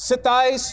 27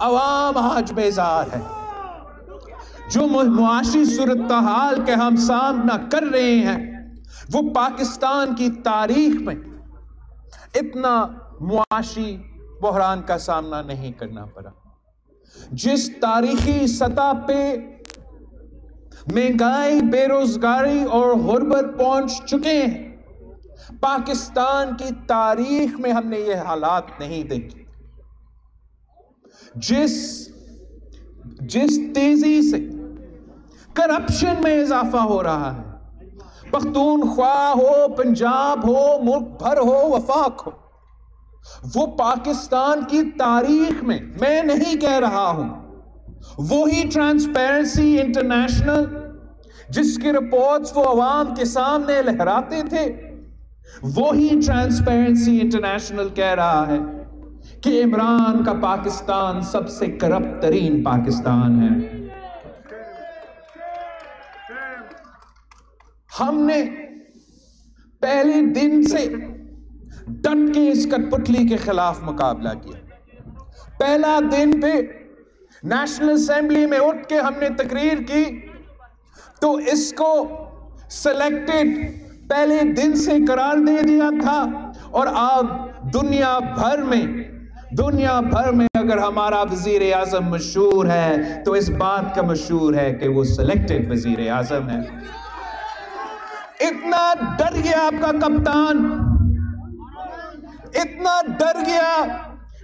عوام آج بیزار ہے. جو معاشی صورتحال کے ہم سامنا کر رہے ہیں وہ پاکستان کی تاریخ میں اتنا معاشی بحران کا سامنا نہیں کرنا پڑا. جس تاریخی سطح پہ مہنگائی، بے روزگاری اور غربت پہنچ چکے ہیں، پاکستان کی تاریخ میں ہم نے یہ حالات نہیں دیکھے. جس تیزی سے کرپشن میں اضافہ ہو رہا ہے، پختونخوا ہو، پنجاب ہو، ملک بھر ہو، وفاق ہو، وہ پاکستان کی تاریخ میں نہیں کہہ رہا ہوں. وہی ٹرانسپیرنسی انٹرنیشنل جس کی رپورٹس وہ عوام کے سامنے لہراتے تھے، وہی ٹرانسپیرنسی انٹرنیشنل کہہ رہا ہے کہ عمران کا پاکستان سب سے کرپٹ ترین پاکستان ہے. ہم نے پہلے دن سے ڈٹ کے اس کٹپٹلی کے خلاف مقابلہ کیا. پہلا دن پہ نیشنل اسمبلی میں اٹھ کے ہم نے تقریر کی تو اس کو سلیکٹڈ پہلے دن سے قرار دے دیا تھا، اور اب دنیا بھر میں اگر ہمارا وزیر اعظم مشہور ہے تو اس بات کا مشہور ہے کہ وہ سلیکٹڈ وزیر اعظم ہے. اتنا ڈر گیا آپ کا کپتان، اتنا ڈر گیا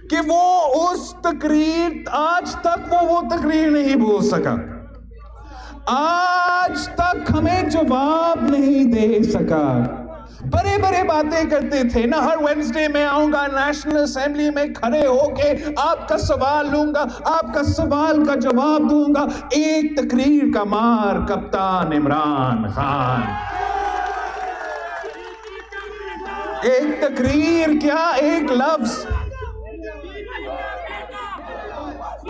کہ وہ اس تقریر آج تک وہ تقریر نہیں بول سکا، آج تک ہمیں جواب نہیں دے سکا. بڑے باتیں کرتے تھے نا، ہر وینسڈے میں آؤں گا نیشنل اسمبلی میں کھڑے ہو کے آپ کا سوال لوں گا، آپ کا سوال کا جواب دوں گا. ایک تقریر کا مار کپتان عمران خان. ایک تقریر کیا، ایک لفظ.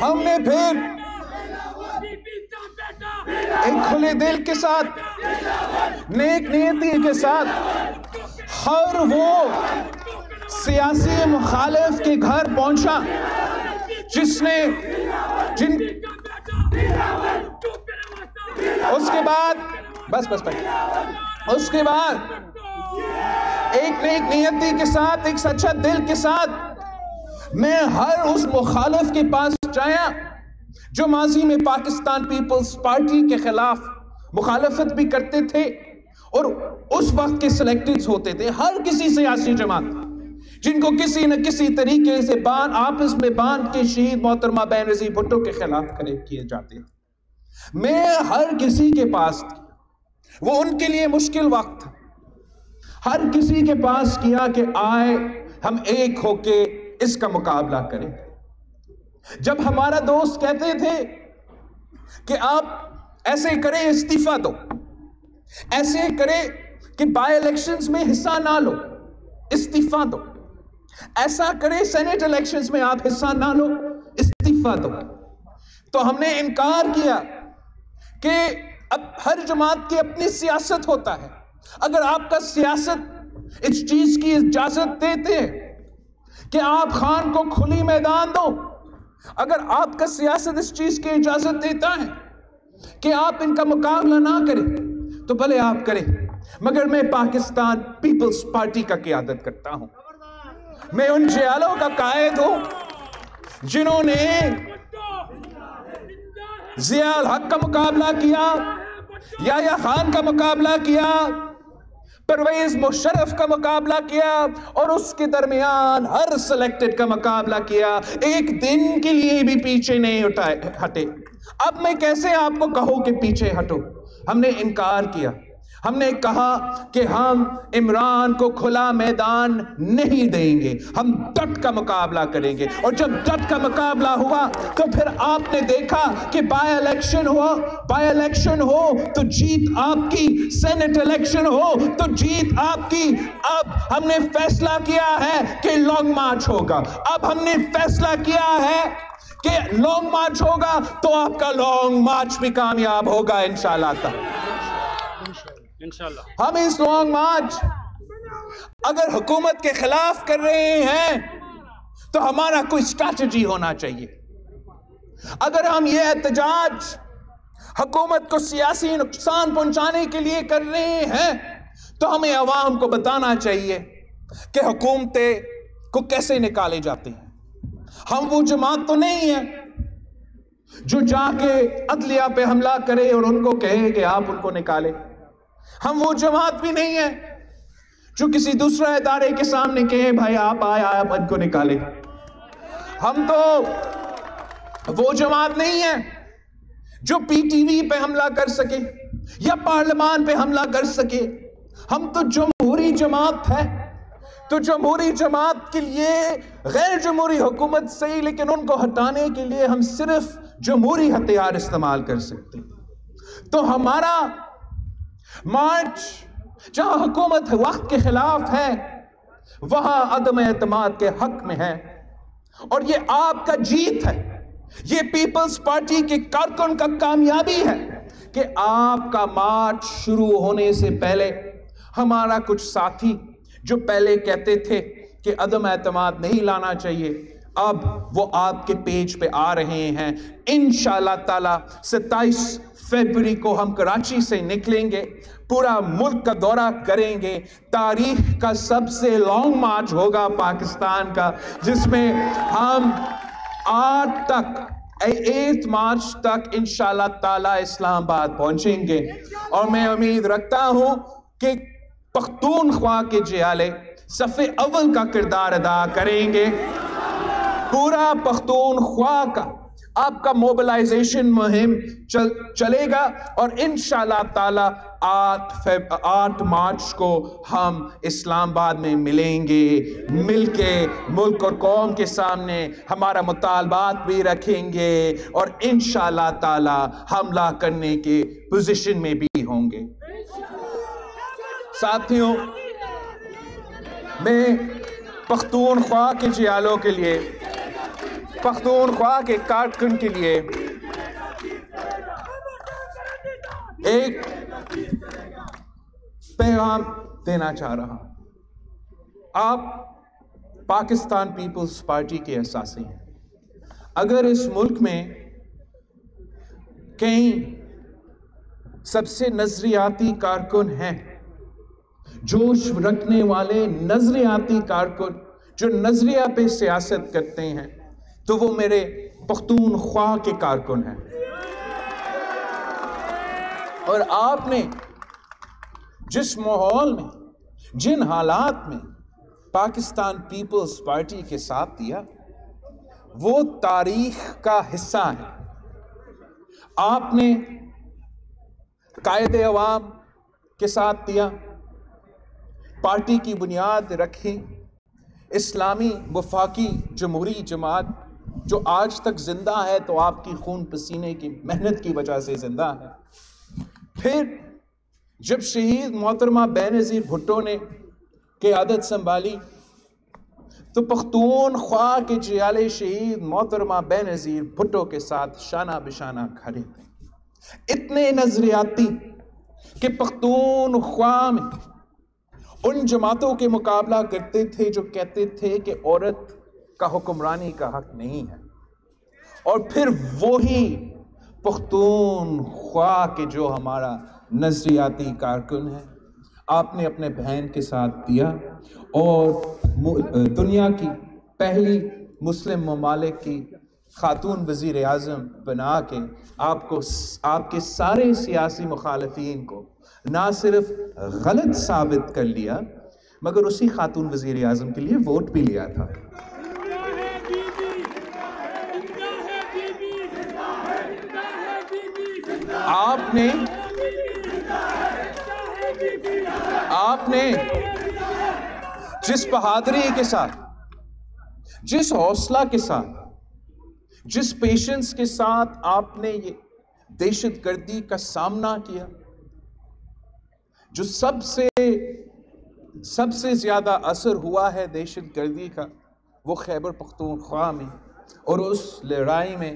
ہم نے پھر ایک کھلے دل کے ساتھ، نیک نیتی کے ساتھ ہر وہ سیاسی مخالف کے گھر پہنچا جس نے اس کے بعد ایک نیک نیتی کے ساتھ، ایک سچا دل کے ساتھ میں ہر اس مخالف کے پاس جایا جو ماضی میں پاکستان پیپلز پارٹی کے خلاف مخالفت بھی کرتے تھے اور اس وقت کے سلیکٹڈز ہوتے تھے. ہر کسی سیاسی جماعت جن کو کسی نہ کسی طریقے سے آپس میں باندھ کے شہید محترمہ بینظیر بھٹو کے خلاف کھڑے کیے جاتے تھے. میں ہر کسی کے پاس، وہ ان کے لیے مشکل وقت تھا، ہر کسی کے پاس کیا کہ آئے ہم ایک ہو کے اس کا مقابلہ کریں. جب ہمارا دوست کہتے تھے کہ آپ ایسے کریں استعفیٰ دو، ایسے کریں کہ بائی الیکشنز میں حصہ نہ لو، استعفیٰ دو، ایسا کریں سینیٹ الیکشنز میں آپ حصہ نہ لو، استعفیٰ دو، تو ہم نے انکار کیا کہ اب ہر جماعت کی اپنی سیاست ہوتا ہے. اگر آپ کا سیاست اس چیز کی اجازت دیتے ہیں کہ آپ خان کو کھلی میدان دو، اگر آپ کا سیاست اس چیز کی اجازت دیتا ہے کہ آپ ان کا مقابلہ نہ کریں تو بھلے آپ کریں، مگر میں پاکستان پیپلز پارٹی کا قیادت کرتا ہوں. میں ان جیالوں کا قائد ہوں جنہوں نے ضیاء الحق کا مقابلہ کیا، یحییٰ خان کا مقابلہ کیا، پرویز مشرف کا مقابلہ کیا، اور اس کے درمیان ہر سلیکٹڈ کا مقابلہ کیا. ایک دن کے لیے بھی پیچھے نہیں ہٹے. اب میں کیسے آپ کو کہوں کہ پیچھے ہٹو؟ ہم نے انکار کیا. ہم نے کہا کہ ہم عمران کو کھلا میدان نہیں دیں گے، ہم ڈٹ کا مقابلہ کریں گے. اور جب ڈٹ کا مقابلہ ہوا تو پھر آپ نے دیکھا کہ بائی الیکشن ہو تو جیت آپ کی، سینٹ الیکشن ہو تو جیت آپ کی. اب ہم نے فیصلہ کیا ہے کہ لانگ مارچ ہوگا. اب ہم نے فیصلہ کیا ہے کہ لانگ مارچ ہوگا تو آپ کا لانگ مارچ بھی کامیاب ہوگا انشاءاللہ. ہم اس لانگ مارچ اگر حکومت کے خلاف کر رہے ہیں تو ہمارا کوئی اسٹریٹجی ہونا چاہیے. اگر ہم یہ احتجاج حکومت کو سیاسی نقصان پہنچانے کے لیے کر رہے ہیں تو ہمیں عوام کو بتانا چاہیے کہ حکومتیں کو کیسے نکالے جاتے ہیں۔ ہم وہ جماعت تو نہیں ہے جو جا کے عدلیہ پہ حملہ کرے اور ان کو کہے کہ آپ ان کو نکالے۔ ہم وہ جماعت بھی نہیں ہے جو کسی دوسرے ادارے کے سامنے کہے بھائی آپ آئے آپ ان کو نکالے۔ ہم تو وہ جماعت نہیں ہے جو پی ٹی وی پہ حملہ کر سکے یا پارلیمان پہ حملہ کر سکے۔ ہم تو جمہوری جماعت ہے، تو جمہوری جماعت کے لیے غیر جمہوری حکومت صحیح، لیکن ان کو ہٹانے کے لیے ہم صرف جمہوری ہتھیار استعمال کر سکتے ہیں۔ تو ہمارا مارچ جہاں حکومت وقت کے خلاف ہے وہاں عدم اعتماد کے حق میں ہے، اور یہ آپ کا جیت ہے، یہ پیپلز پارٹی کے کارکن کا کامیابی ہے کہ آپ کا مارچ شروع ہونے سے پہلے ہمارا کچھ ساتھی جو پہلے کہتے تھے کہ عدم اعتماد نہیں لانا چاہیے، اب وہ آپ کے پیج پہ آ رہے ہیں۔ انشاءاللہ تعالی 27 فروری کو ہم کراچی سے نکلیں گے، پورا ملک کا دورہ کریں گے، تاریخ کا سب سے لانگ مارچ ہوگا پاکستان کا، جس میں ہم 8 مارچ تک انشاءاللہ تعالی اسلام آباد پہنچیں گے، اور میں امید رکھتا ہوں کہ پختونخوا کے جیالے صف اول کا کردار ادا کریں گے۔ پورا پختونخوا کا آپ کا موبلائزیشن مہم چلے گا، اور انشاءاللہ تعالی 8 مارچ کو ہم اسلام آباد میں ملیں گے، مل کے ملک اور قوم کے سامنے ہمارا مطالبات بھی رکھیں گے، اور انشاءاللہ تعالی حملہ کرنے کے پوزیشن میں بھی ہوں گے۔ ساتھیوں، میں پختونخوا کے جیالوں کے لیے، پختونخوا کے کارکن کے لیے ایک پیغام دینا چاہ رہا ہوں۔ آپ پاکستان پیپلز پارٹی کے اساسی ہیں۔ اگر اس ملک میں کئی سب سے نظریاتی کارکن ہیں، جوش رکھنے والے نظریاتی کارکن جو نظریہ پہ سیاست کرتے ہیں، تو وہ میرے پختونخوا کے کارکن ہیں۔ اور آپ نے جس ماحول میں، جن حالات میں پاکستان پیپلز پارٹی کے ساتھ دیا، وہ تاریخ کا حصہ ہے۔ آپ نے قائد عوام کے ساتھ دیا، پارٹی کی بنیاد رکھی، اسلامی وفاقی جمہوری جماعت جو آج تک زندہ ہے تو آپ کی خون پسینے کی محنت کی وجہ سے زندہ ہے۔ پھر جب شہید محترمہ بے نظیر بھٹو نے قیادت سنبھالی تو پختونخوا کے جیالے شہید محترمہ بے نظیر بھٹو کے ساتھ شانہ بشانہ کھڑے تھے، اتنے نظریاتی کہ پختونخوا میں ان جماعتوں کے مقابلہ کرتے تھے جو کہتے تھے کہ عورت کا حکمرانی کا حق نہیں ہے، اور پھر وہی پختونخوا کے جو ہمارا نظریاتی کارکن ہے، آپ نے اپنے بہن کے ساتھ دیا، اور دنیا کی پہلی مسلم ممالک کی خاتون وزیر اعظم بنا کے آپ کے سارے سیاسی مخالفین کو نہ صرف غلط ثابت کر لیا، مگر اسی خاتون وزیر اعظم کے لیے ووٹ بھی لیا تھا۔ آپ نے جس بہادری کے ساتھ، جس حوصلہ کے ساتھ، جس پیشنس کے ساتھ آپ نے یہ دہشت گردی کا سامنا کیا، جو سب سے زیادہ اثر ہوا ہے دہشت گردی کا وہ خیبر پختونخوا میں، اور اس لڑائی میں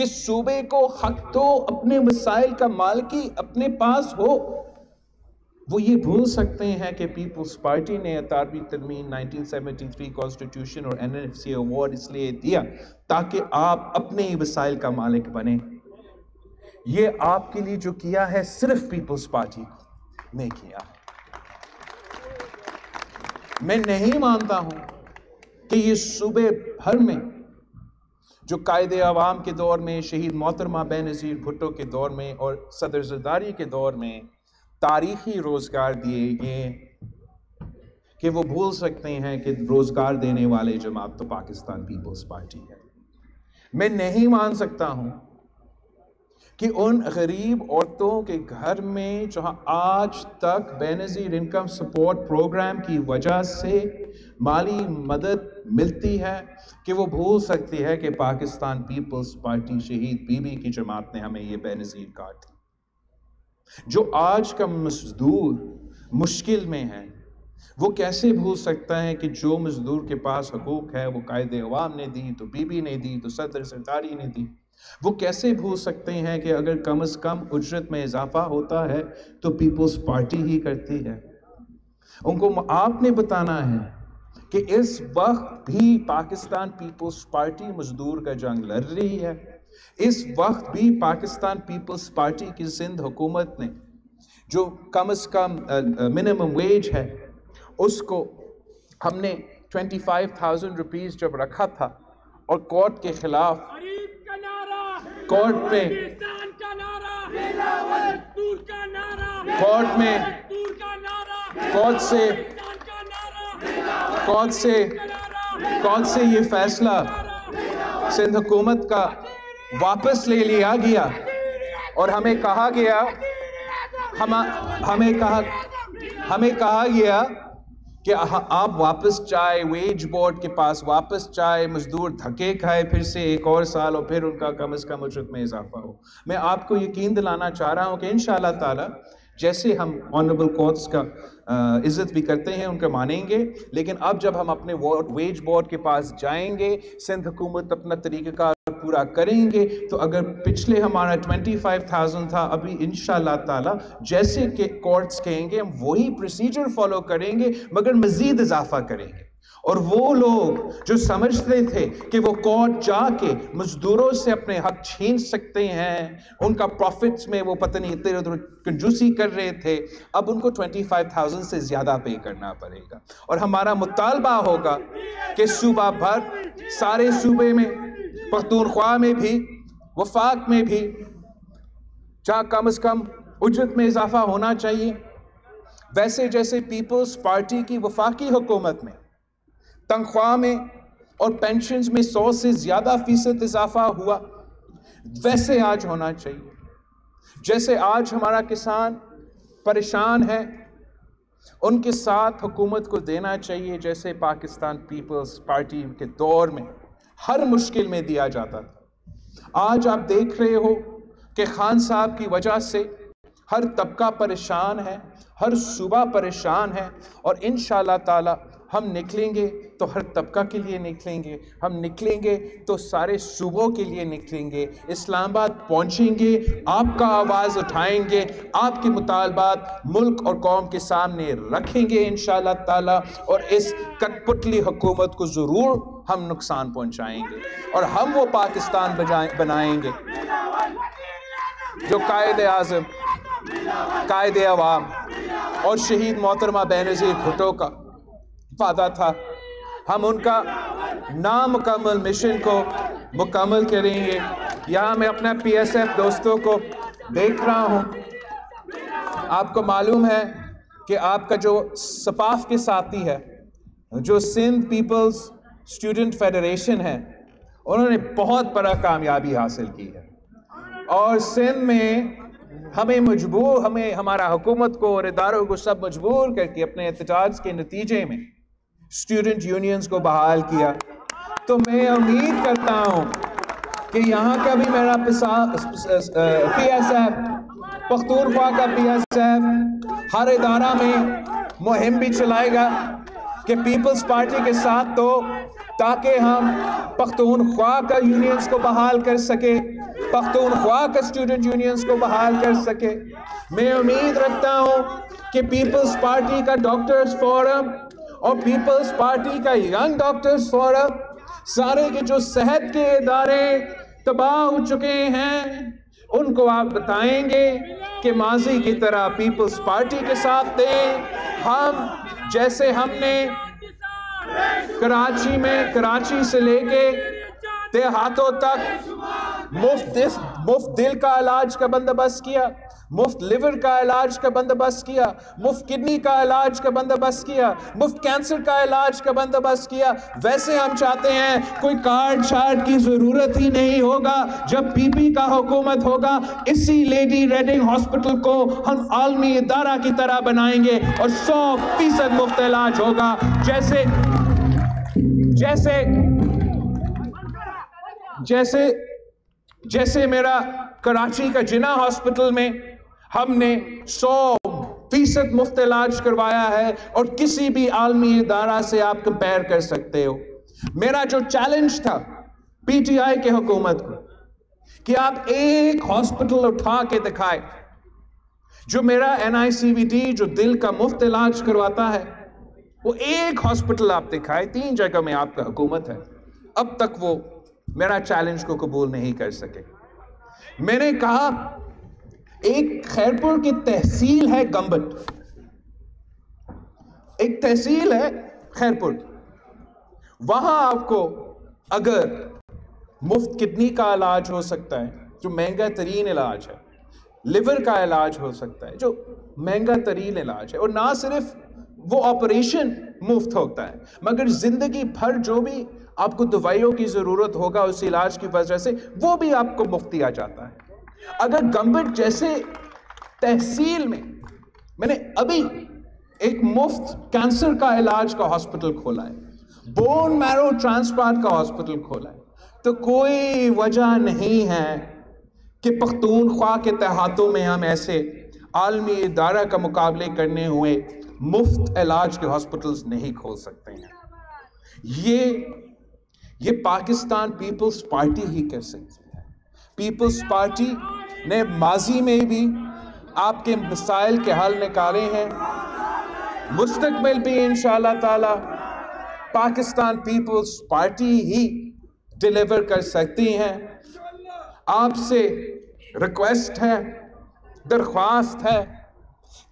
کہ صوبے کو حق تو اپنے وسائل کا مالکی اپنے پاس ہو. وہ یہ بھول سکتے ہیں کہ پیپلز پارٹی نے 18ویں ترمیم 1973 کانسٹیٹیوشن اور NNFC ایوارڈ اس لیے دیا تاکہ آپ اپنے ہی وسائل کا مالک بنیں. یہ آپ کے لیے جو کیا ہے صرف پیپلز پارٹی نے کیا. میں نہیں مانتا ہوں کہ یہ صوبے بھر میں جو قائد عوام کے دور میں، شہید محترمہ بینظیر بھٹو کے دور میں اور صدر زرداری کے دور میں تاریخی روزگار دیے گئے کہ وہ بھول سکتے ہیں کہ روزگار دینے والے جماعت تو پاکستان پیپلز پارٹی ہے. میں نہیں مان سکتا ہوں کہ ان غریب عورتوں کے گھر میں جہاں آج تک بینظیر انکم سپورٹ پروگرام کی وجہ سے مالی مدد ملتی ہے کہ وہ بھول سکتی ہے کہ پاکستان پیپلز پارٹی شہید بی بی کی جماعت نے ہمیں یہ بینظیر کارڈ دی. جو آج کا مزدور مشکل میں ہے وہ کیسے بھول سکتا ہے کہ جو مزدور کے پاس حقوق ہے وہ قائد عوام نے دی تو بی بی نے دی تو صدر زرداری نے دی. وہ کیسے بھول سکتے ہیں کہ اگر کم از کم اجرت میں اضافہ ہوتا ہے تو پیپلز پارٹی ہی کرتی ہے. ان کو آپ نے بتانا ہے کہ اس وقت بھی پاکستان پیپلز پارٹی مزدور کا جنگ لڑ رہی ہے. اس وقت بھی پاکستان پیپلز پارٹی کی سندھ حکومت نے جو کم از کم منیمم ویج ہے اس کو ہم نے 25,000 روپیز جب رکھا تھا اور کورٹ کے خلاف کورٹ سے یہ فیصلہ سندھ حکومت کا واپس لے لیا گیا اور ہمیں کہا گیا کہ آپ واپس جائے ویج بورڈ کے پاس واپس جائے، مزدور دھکے کھائے پھر سے ایک اور سال اور پھر ان کا کم از کم اجرت میں اضافہ ہو. میں آپ کو یقین دلانا چاہ رہا ہوں کہ انشاءاللہ تعالی جیسے ہم آنریبل کورٹس کا عزت بھی کرتے ہیں ان کا مانیں گے، لیکن اب جب ہم اپنے ویج بورڈ کے پاس جائیں گے سندھ حکومت اپنا طریقہ کار پورا کریں گے تو اگر پچھلے ہمارا 25,000 تھا ابھی انشاءاللہ تعالی جیسے کہ کورٹس کہیں گے ہم وہی پروسیجر فالو کریں گے مگر مزید اضافہ کریں گے. اور وہ لوگ جو سمجھتے تھے کہ وہ کورٹ جا کے مزدوروں سے اپنے حق چھین سکتے ہیں، ان کا پروفٹس میں وہ پتہ نہیں ادھر ادھر کنجوسی کر رہے تھے، اب ان کو 25,000 سے زیادہ پے کرنا پڑے گا. اور ہمارا مطالبہ ہوگا کہ صوبہ بھر سارے صوبے میں، پختونخوا میں بھی، وفاق میں بھی جہاں کم از کم اجرت میں اضافہ ہونا چاہیے، ویسے جیسے پیپلز پارٹی کی وفاقی حکومت میں تنخواہ میں اور پینشنز میں 100 سے زیادہ فیصد اضافہ ہوا، ویسے آج ہونا چاہیے. جیسے آج ہمارا کسان پریشان ہے ان کے ساتھ حکومت کو دینا چاہیے جیسے پاکستان پیپلز پارٹی کے دور میں ہر مشکل میں دیا جاتا تھا. آج آپ دیکھ رہے ہو کہ خان صاحب کی وجہ سے ہر طبقہ پریشان ہے، ہر صوبہ پریشان ہے، اور انشاءاللہ تعالی ہم نکلیں گے تو ہر طبقہ کے لیے نکلیں گے، ہم نکلیں گے تو سارے صوبوں کے لیے نکلیں گے، اسلام آباد پہنچیں گے، آپ کا آواز اٹھائیں گے، آپ کے مطالبات ملک اور قوم کے سامنے رکھیں گے انشاءاللہ تعالی، اور اس کٹ پتلی حکومت کو ضرور ہم نقصان پہنچائیں گے اور ہم وہ پاکستان بنائیں گے جو قائد اعظم، قائد عوام اور شہید محترمہ بینظیر بھٹو کا وعدہ تھا. ہم ان کا نامکمل مشن کو مکمل کریں گے. یہاں میں اپنا پی ایس ایف دوستوں کو دیکھ رہا ہوں، آپ کو معلوم ہے کہ آپ کا جو سپاف کے ساتھی ہے، جو سندھ پیپلز اسٹوڈنٹ فیڈریشن ہے، انہوں نے بہت بڑا کامیابی حاصل کی ہے اور سندھ میں ہمیں ہمارا حکومت کو اور اداروں کو سب مجبور کر کے اپنے احتجاج کے نتیجے میں اسٹوڈنٹ یونینز کو بحال کیا. تو میں امید کرتا ہوں کہ یہاں کا بھی میرا پی ایس ایف، پختونخوا کا پی ایس ایف ہر ادارہ میں مہم بھی چلائے گا کہ پیپلز پارٹی کے ساتھ تو تاکہ ہم پختونخوا کا یونینز کو بحال کر سکے، پختونخوا کا اسٹوڈنٹ یونینز کو بحال کر سکے۔ میں امید رکھتا ہوں کہ پیپلز پارٹی کا ڈاکٹرز فورم اور پیپلز پارٹی کا ینگ ڈاکٹرز فورم، سارے کے جو صحت کے ادارے تباہ ہو چکے ہیں، ان کو آپ بتائیں گے کہ ماضی کی طرح پیپلز پارٹی کے ساتھ دیں۔ ہم جیسے ہم نے کراچی سے لے کے دیہاتوں تک مفت دل کا علاج کا بندوبست کیا، مفت لیور کا علاج کا بندوبست کیا، مفت کڈنی کا علاج کا بندوبست کیا، مفت کینسر کا علاج کا بندوبست کیا، ویسے ہم چاہتے ہیں کوئی کارڈ شارڈ کی ضرورت ہی نہیں ہوگا۔ جب پی پی کا حکومت ہوگا، اسی لیڈی ریڈنگ ہاسپٹل کو ہم عالمی ادارہ کی طرح بنائیں گے اور 100% مفت علاج ہوگا۔ جیسے میرا کراچی کا جناح ہاسپٹل میں ہم نے 100% مفت علاج کروایا ہے، اور کسی بھی عالمی ادارہ سے آپ کمپیئر کر سکتے ہو۔ میرا جو چیلنج تھا پی ٹی آئی کے حکومت کو کہ آپ ایک ہاسپٹل اٹھا کے دکھائے، جو میرا NICVT جو دل کا مفت علاج کرواتا ہے، وہ ایک ہاسپٹل آپ دکھائے، 3 جگہ میں آپ کا حکومت ہے۔ اب تک وہ میرا چیلنج کو قبول نہیں کر سکے۔ میں نے کہا ایک خیرپور کی تحصیل ہے گمبٹ، ایک تحصیل ہے خیرپور، وہاں آپ کو اگر مفت کڈنی کا علاج ہو سکتا ہے جو مہنگا ترین علاج ہے، لیور کا علاج ہو سکتا ہے جو مہنگا ترین علاج ہے، اور نہ صرف وہ آپریشن مفت ہوتا ہے مگر زندگی بھر جو بھی آپ کو دوائیوں کی ضرورت ہوگا اس علاج کی وجہ سے وہ بھی آپ کو مفت دیا جاتا ہے۔ اگر گمبٹ جیسے تحصیل میں نے ابھی ایک مفت کینسر کا علاج کا ہاسپٹل کھولا ہے، بون میرو ٹرانسپلانٹ کا ہاسپٹل کھولا ہے، تو کوئی وجہ نہیں ہے کہ پختونخوا کے دیہاتوں میں ہم ایسے عالمی ادارہ کا مقابلے کرنے ہوئے مفت علاج کے ہاسپٹلز نہیں کھول سکتے ہیں۔ یہ پاکستان پیپلز پارٹی ہی کر سکتی ہے۔ پیپلز پارٹی نے ماضی میں بھی آپ کے مسائل کے حل نکالے ہیں، مستقبل بھی انشاءاللہ تعالی پاکستان پیپلز پارٹی ہی ڈیلیور کر سکتی ہیں۔ آپ سے ریکویسٹ ہے، درخواست ہے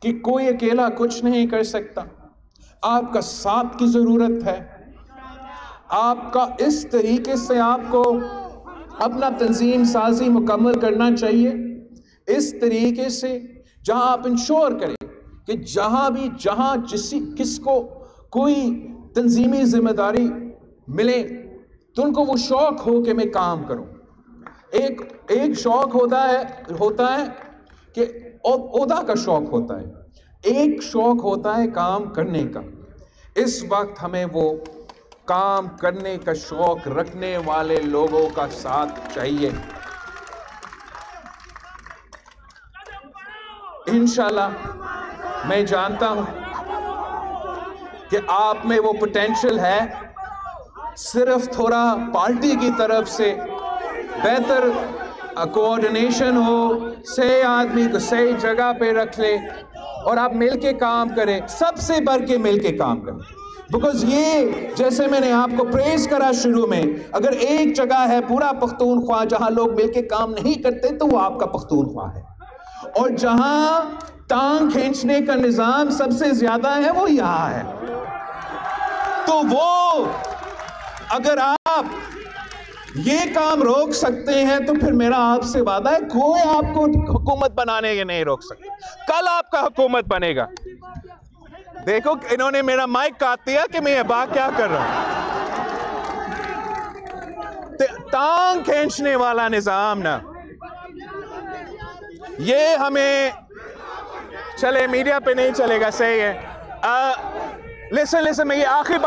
کہ کوئی اکیلا کچھ نہیں کر سکتا، آپ کا ساتھ کی ضرورت ہے۔ آپ کا اس طریقے سے آپ کو اپنا تنظیم سازی مکمل کرنا چاہیے، اس طریقے سے جہاں آپ انشور کریں کہ جہاں کس کو کوئی تنظیمی ذمہ داری ملے تو ان کو وہ شوق ہو کہ میں کام کروں۔ ایک شوق ہوتا ہے کہ عہدہ کا شوق ہوتا ہے، ایک شوق ہوتا ہے کام کرنے کا۔ اس وقت ہمیں وہ کام کرنے کا شوق رکھنے والے لوگوں کا ساتھ چاہیے۔ انشاءاللہ میں جانتا ہوں کہ آپ میں وہ پوٹینشل ہے، صرف تھوڑا پارٹی کی طرف سے بہتر کوآرڈینیشن ہو، صحیح آدمی کو صحیح جگہ پہ رکھ لے اور آپ مل کے کام کریں، سب سے بڑھ کے مل کے کام کریں۔ بیکاز یہ جیسے میں نے آپ کو پریز کرا شروع میں، اگر ایک جگہ ہے پورا پختونخوا جہاں لوگ مل کے کام نہیں کرتے تو وہ آپ کا پختونخوا ہے، اور جہاں ٹانگ کھینچنے کا نظام سب سے زیادہ ہے وہ یہاں ہے۔ تو وہ اگر آپ یہ کام روک سکتے ہیں تو پھر میرا آپ سے وعدہ ہے کوئی آپ کو حکومت بنانے کے نہیں روک سکتے۔ کل آپ کا حکومت بنے گا۔ دیکھو انہوں نے میرا مائک کاٹ دیا کہ میں یہ بات کیا کر رہا ہوں۔ ٹانگ کھینچنے والا نظام نا، یہ ہمیں چلے میڈیا پہ نہیں چلے گا، صحیح ہے۔ لسن میں یہ آخری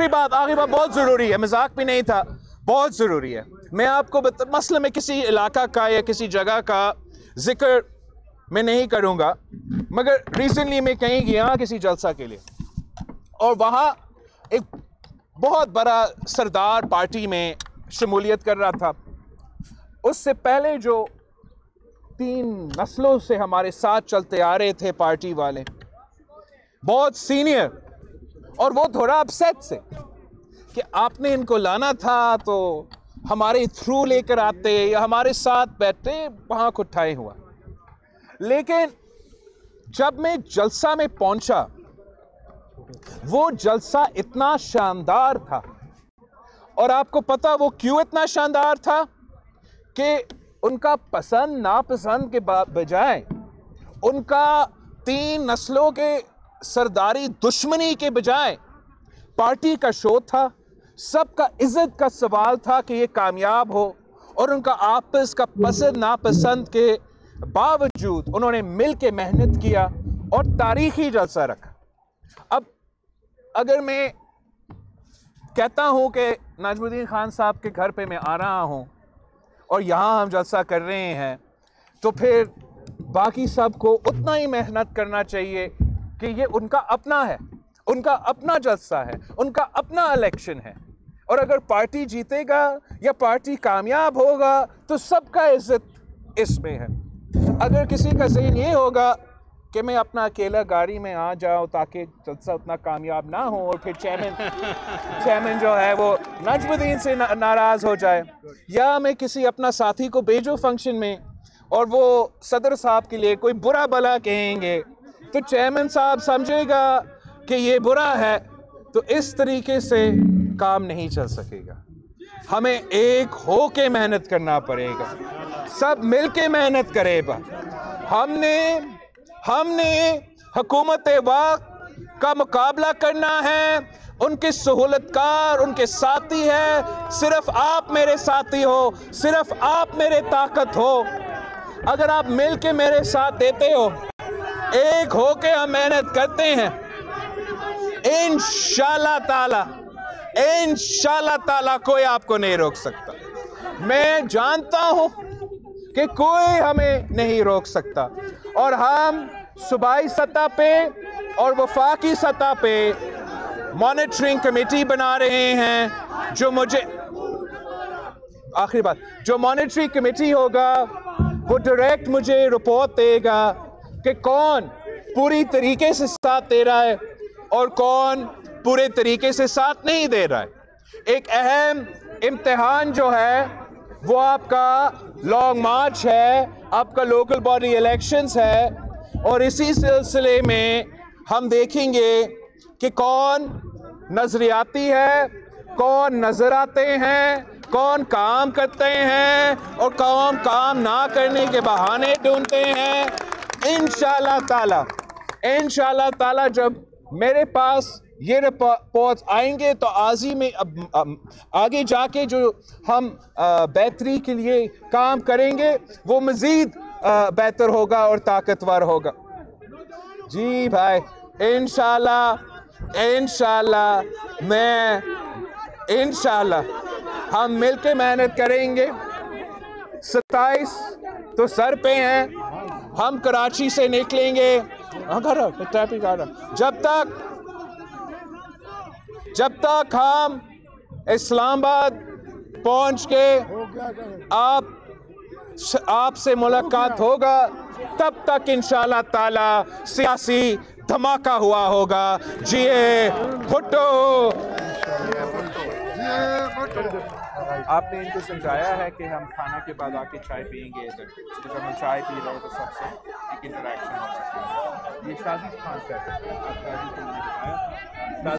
بات بہت ضروری ہے، مذاق بھی نہیں تھا، بہت ضروری ہے۔ میں آپ کو مسئلہ میں کسی علاقہ کا یا کسی جگہ کا ذکر میں نہیں کروں گا، مگر ریسنٹلی میں کہیں گیا کسی جلسہ کے لیے، اور وہاں ایک بہت بڑا سردار پارٹی میں شمولیت کر رہا تھا. اس سے پہلے جو 3 نسلوں سے ہمارے ساتھ چلتے آ رہے تھے پارٹی والے, بہت سینئر, اور وہ تھوڑا اپسیٹ سے کہ آپ نے ان کو لانا تھا تو ہمارے تھرو لے کر آتے یا ہمارے ساتھ بیٹھتے, وہاں کو اٹھائے ہوا. لیکن جب میں جلسہ میں پہنچا, وہ جلسہ اتنا شاندار تھا, اور آپ کو پتا وہ کیوں اتنا شاندار تھا کہ ان کا پسند ناپسند کے بجائے ان کا 3 نسلوں کے سرداری دشمنی کے بجائے پارٹی کا شو تھا. سب کا عزت کا سوال تھا کہ یہ کامیاب ہو, اور ان کا آپس کا پسند ناپسند کے باوجود انہوں نے مل کے محنت کیا اور تاریخی جلسہ رکھا. اب اگر میں کہتا ہوں کہ نجم الدین خان صاحب کے گھر پہ میں آ رہا ہوں اور یہاں ہم جلسہ کر رہے ہیں, تو پھر باقی سب کو اتنا ہی محنت کرنا چاہیے کہ یہ ان کا اپنا ہے, ان کا اپنا جلسہ ہے, ان کا اپنا الیکشن ہے, اور اگر پارٹی جیتے گا یا پارٹی کامیاب ہوگا تو سب کا عزت اس میں ہے. اگر کسی کا ذہن یہ ہوگا کہ میں اپنا اکیلا گاڑی میں آ جاؤں تاکہ جلسہ اتنا کامیاب نہ ہو, اور پھر چیئرمین جو ہے وہ نجم الدین سے ناراض ہو جائے, یا میں کسی اپنا ساتھی کو بھیجوں فنکشن میں اور وہ صدر صاحب کے لیے کوئی برا بلا کہیں گے, تو چیئرمین صاحب سمجھے گا کہ یہ برا ہے, تو اس طریقے سے کام نہیں چل سکے گا. ہمیں ایک ہو کے محنت کرنا پڑے گا, سب مل کے محنت کرے گا. ہم نے حکومت وقت کا مقابلہ کرنا ہے, ان کے سہولت کار ان کے ساتھی ہے, صرف آپ میرے ساتھی ہو, صرف آپ میرے طاقت ہو. اگر آپ مل کے میرے ساتھ دیتے ہو, ایک ہو کے ہم محنت کرتے ہیں, انشاءاللہ تعالی کوئی آپ کو نہیں روک سکتا. میں جانتا ہوں کہ کوئی ہمیں نہیں روک سکتا, اور ہم صوبائی سطح پہ اور وفاقی سطح پہ مانیٹرنگ کمیٹی بنا رہے ہیں, جو مانیٹرنگ کمیٹی ہوگا وہ ڈائریکٹ مجھے رپورٹ دے گا کہ کون پوری طریقے سے ساتھ دے رہا ہے اور کون پورے طریقے سے ساتھ نہیں دے رہا ہے. ایک اہم امتحان جو ہے وہ آپ کا لانگ مارچ ہے, آپ کا لوکل باڈی الیکشنز ہے, اور اسی سلسلے میں ہم دیکھیں گے کہ کون نظریاتی ہے, کون نظر آتے ہیں, کون کام کرتے ہیں, اور کون کام نہ کرنے کے بہانے ڈھونڈتے ہیں. انشاءاللہ تعالی جب میرے پاس یہ رپورٹ آئیں گے تو آگے جا کے جو ہم بہتری کے لیے کام کریں گے وہ مزید بہتر ہوگا اور طاقتور ہوگا. جی بھائی, انشاءاللہ ہم مل کے محنت کریں گے. 27 تو سر پہ ہیں, ہم کراچی سے نکلیں گے, جب تک ہم اسلام آباد پہنچ کے آپ سے ملاقات ہوگا تب تک انشاءاللہ تعالی سیاسی دھماکہ ہوا ہوگا. جیے بھٹو. آپ نے ان کو سمجھایا ہے کہ ہم کھانا کے بعد آ کے چائے پیئیں گے ادھر, جب ہم چائے پی رہے تو سب سے ایک انٹریکشن ہو سکتی ہے. یہ شازی خان کا ہے,